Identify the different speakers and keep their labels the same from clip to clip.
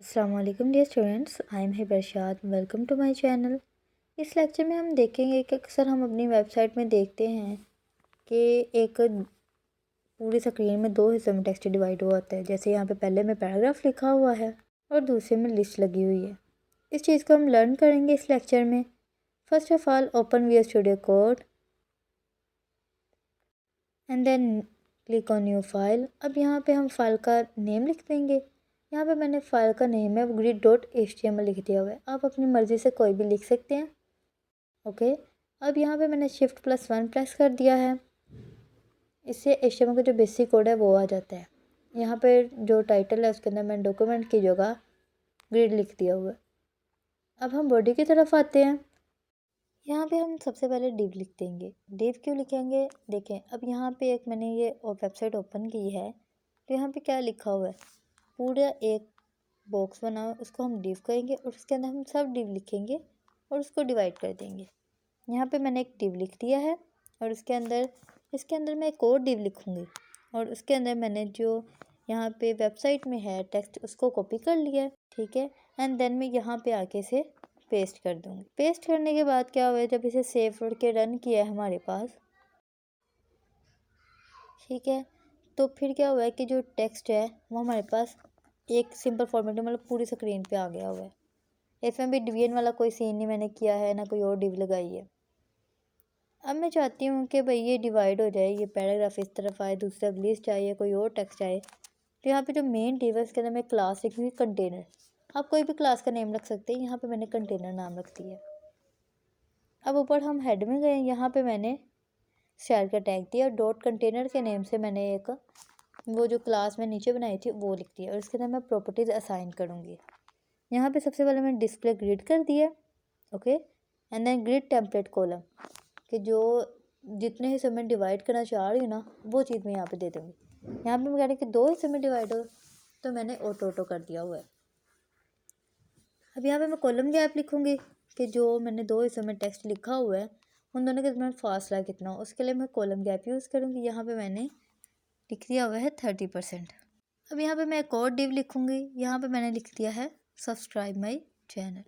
Speaker 1: Assalamualaikum dear students, I am Hibarshad. Welcome to my channel. इस lecture में हम देखेंगे कि अक्सर हम अपनी वेबसाइट में देखते हैं कि एक पूरी स्क्रीन में दो हिस्सों में टेक्स्ट डिवाइड हुआ होता है। जैसे यहाँ पे पहले में पैराग्राफ लिखा हुआ है और दूसरे में लिस्ट लगी हुई है। इस चीज़ को हम लर्न करेंगे इस लेक्चर में। First of all open VS Studio Code and then click on new file. अब यहाँ पे हम फाइल का नेम लिख देंगे। यहाँ पे मैंने फाइल का नेम है grid.html लिख दिया हुआ है। आप अपनी मर्ज़ी से कोई भी लिख सकते हैं। ओके, अब यहाँ पे मैंने Shift+1 प्रेस कर दिया है। इससे HTML का जो बेसिक कोड है वो आ जाता है। यहाँ पे जो टाइटल है उसके अंदर मैंने डॉक्यूमेंट की जगह ग्रिड लिख दिया हुआ है। अब हम बॉडी की तरफ आते हैं। यहाँ पे हम सबसे पहले डिव लिख देंगे। डिव क्यों लिखेंगे, देखें अब यहाँ पे एक मैंने ये वेबसाइट ओपन की है तो यहाँ पे क्या लिखा हुआ है, पूरा एक बॉक्स बना हुआ है, उसको हम डिव करेंगे और उसके अंदर हम सब डिव लिखेंगे और उसको डिवाइड कर देंगे। यहाँ पे मैंने एक डिव लिख दिया है और इसके अंदर मैं एक और डिव लिखूँगी और उसके अंदर मैंने जो यहाँ पे वेबसाइट में है टेक्स्ट उसको कॉपी कर लिया है, ठीक है। एंड देन मैं यहाँ पे आके से पेस्ट कर दूँगी। पेस्ट करने के बाद क्या हुआ है, जब इसे सेव करके रन किया है हमारे पास, ठीक है, तो फिर क्या हुआ है कि जो टेक्स्ट है वो हमारे पास एक सिंपल फॉर्मेट में मतलब पूरी स्क्रीन पे आ गया हुआ है। इसमें भी डिवीजन वाला कोई सीन नहीं मैंने किया है, ना कोई और डिव लगाई है। अब मैं चाहती हूँ कि भाई ये डिवाइड हो जाए, ये पैराग्राफ इस तरफ आए, दूसरी तरफ लिस्ट आए, कोई और टेक्स्ट आए। तो यहाँ पे जो मेन डिव है उसके अंदर मैं क्लास लिखी हुई कंटेनर। आप कोई भी क्लास का नेम रख सकते हैं, यहाँ पे मैंने कंटेनर नाम रख दिया। अब ऊपर हम हेड में गए, यहाँ पे मैंने स्टाइल का टैग दिया और डॉट कंटेनर के नेम से मैंने एक वो जो क्लास में नीचे बनाई थी वो लिख दिया और इसके अंदर मैं प्रॉपर्टीज़ असाइन करूँगी। यहाँ पे सबसे पहले मैंने डिस्प्ले ग्रिड कर दिया, okay, and then grid template column कि जो जितने हिस्से में डिवाइड करना चाह रही हूँ ना वो चीज़ मैं यहाँ पे दे दूँगी। यहाँ पे मैं कह रही कि दो हिस्से में डिवाइड हो तो मैंने ऑटो कर दिया हुआ है। अब यहाँ पे मैं कॉलम गैप लिखूँगी कि जो मैंने दो हिस्सों में टेक्स्ट लिखा हुआ है उन दोनों के दरमियान फासला कितना हो, उसके लिए मैं कॉलम गैप यूज़ करूँगी। यहाँ पे मैंने लिख दिया हुआ है 30%। अब यहाँ पे मैं एक और डिव लिखूँगी, यहाँ पे मैंने लिख दिया है सब्सक्राइब माई चैनल।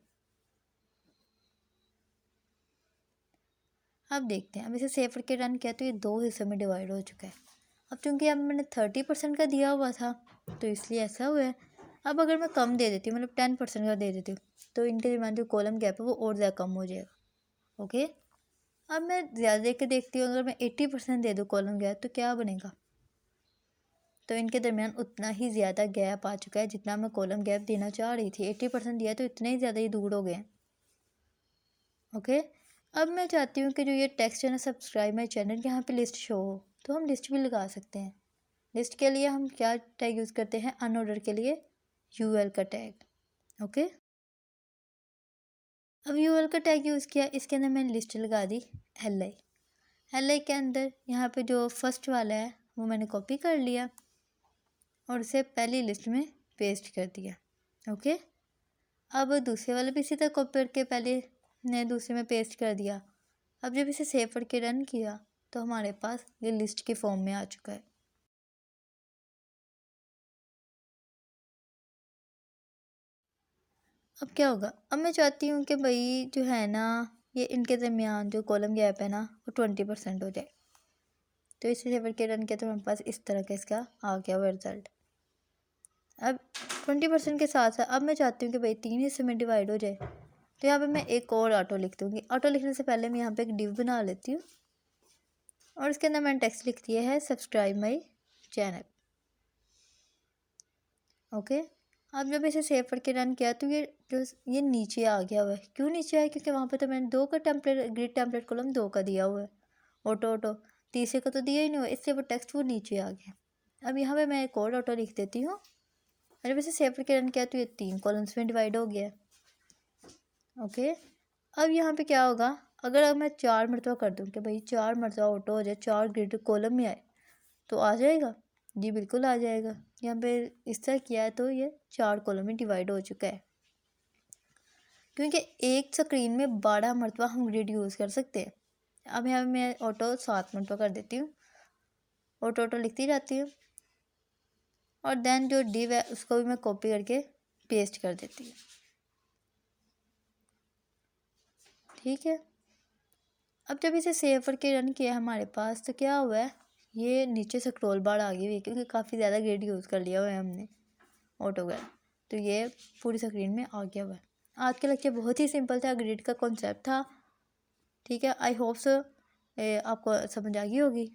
Speaker 1: अब देखते हैं, अब इसे सेव करके रन किया तो ये दो हिस्सों में डिवाइड हो चुका है। अब चूँकि अब मैंने 30% का दिया हुआ था तो इसलिए ऐसा हुआ है। अब अगर मैं कम दे देती हूँ, मतलब 10% का दे देती हूँ, तो इनके दरमियान जो कॉलम गैप है वो और ज़्यादा कम हो जाएगा। ओके, अब मैं ज़्यादा देख के देखती हूँ, अगर मैं 80% दे दूँ कॉलम गैप तो क्या बनेगा, तो इनके दरमियान उतना ही ज़्यादा गैप आ चुका है जितना मैं कॉलम गैप देना चाह रही थी। 80% दिया तो इतने ही ज़्यादा ही दूर हो गए। ओके, अब मैं चाहती हूँ कि जो ये टेक्स्ट है ना सब्सक्राइब माई चैनल यहाँ पे लिस्ट शो हो, तो हम लिस्ट भी लगा सकते हैं। लिस्ट के लिए हम क्या टैग यूज़ करते हैं, अनऑर्डर के लिए यूएल का टैग। ओके, अब यूएल का टैग यूज़ किया, इसके अंदर मैंने लिस्ट लगा दी एल आई के अंदर। यहाँ पे जो फर्स्ट वाला है वो मैंने कॉपी कर लिया और उसे पहली लिस्ट में पेस्ट कर दिया। ओके, अब दूसरे वाले भी इसी तरह कॉपी करके पहले ने दूसरे में पेस्ट कर दिया। अब जब इसे सेव करके रन किया तो हमारे पास ये लिस्ट के फॉर्म में आ चुका है। अब क्या होगा, अब मैं चाहती हूँ कि भाई जो है ना ये इनके दरमियान जो कॉलम गैप है ना वो 20% हो जाए। तो इसे सेव करके रन किया तो हमारे पास इस तरह का इसका आ गया हुआ रिजल्ट। अब 20% के साथ साथ अब मैं चाहती हूँ कि भाई 3 हिस्से में डिवाइड हो जाए, तो यहाँ पे मैं एक और ऑटो लिख दूँगी। ऑटो लिखने से पहले मैं यहाँ पे एक डिव बना लेती हूँ और इसके अंदर मैंने टेक्स्ट लिख दिया है सब्सक्राइब माई चैनल। ओके, अब जब इसे सेव करके रन किया तो ये नीचे आ गया हुआ है। क्यों नीचे आया, क्योंकि वहाँ पे तो मैंने दो का टेम्पलेट ग्रिड टेम्पलेट कॉलम 2 का दिया हुआ है, ऑटो तीसरे का तो दिया ही नहीं हुआ, इससे वो टेक्स्ट वो नीचे आ गया। अब यहाँ पे मैं एक और ऑटो लिख देती हूँ और जब इसे सेव करके रन किया तो ये 3 कॉलम्स में डिवाइड हो गया। ओके, अब यहाँ पे क्या होगा, अगर मैं 4 मरतबा कर दूँ कि भाई 4 मरतबा ऑटो हो जाए, 4 ग्रिड कॉलम में आए तो आ जाएगा। जी बिल्कुल आ जाएगा। यहाँ पे इस तरह किया है तो ये 4 कॉलम में डिवाइड हो चुका है, क्योंकि एक स्क्रीन में 12 मरतबा हम ग्रिड यूज़ कर सकते हैं। अब यहाँ पे मैं ऑटो 7 मरतबा कर देती हूँ, ऑटो लिखती जाती हूँ और देन जो डिव है उसको भी मैं कॉपी करके पेस्ट कर देती हूँ। ठीक है, अब जब इसे सेव करके रन किया हमारे पास तो क्या हुआ है, ये नीचे से स्क्रॉल बार आ गई हुई है क्योंकि काफ़ी ज़्यादा ग्रिड यूज़ कर लिया हुआ है हमने ऑटोकैड, तो ये पूरी स्क्रीन में आ गया हुआ है। आज का लेक्चर बहुत ही सिंपल था, ग्रिड का कॉन्सेप्ट था। ठीक है, आई होप सो आपको समझ आ गई होगी।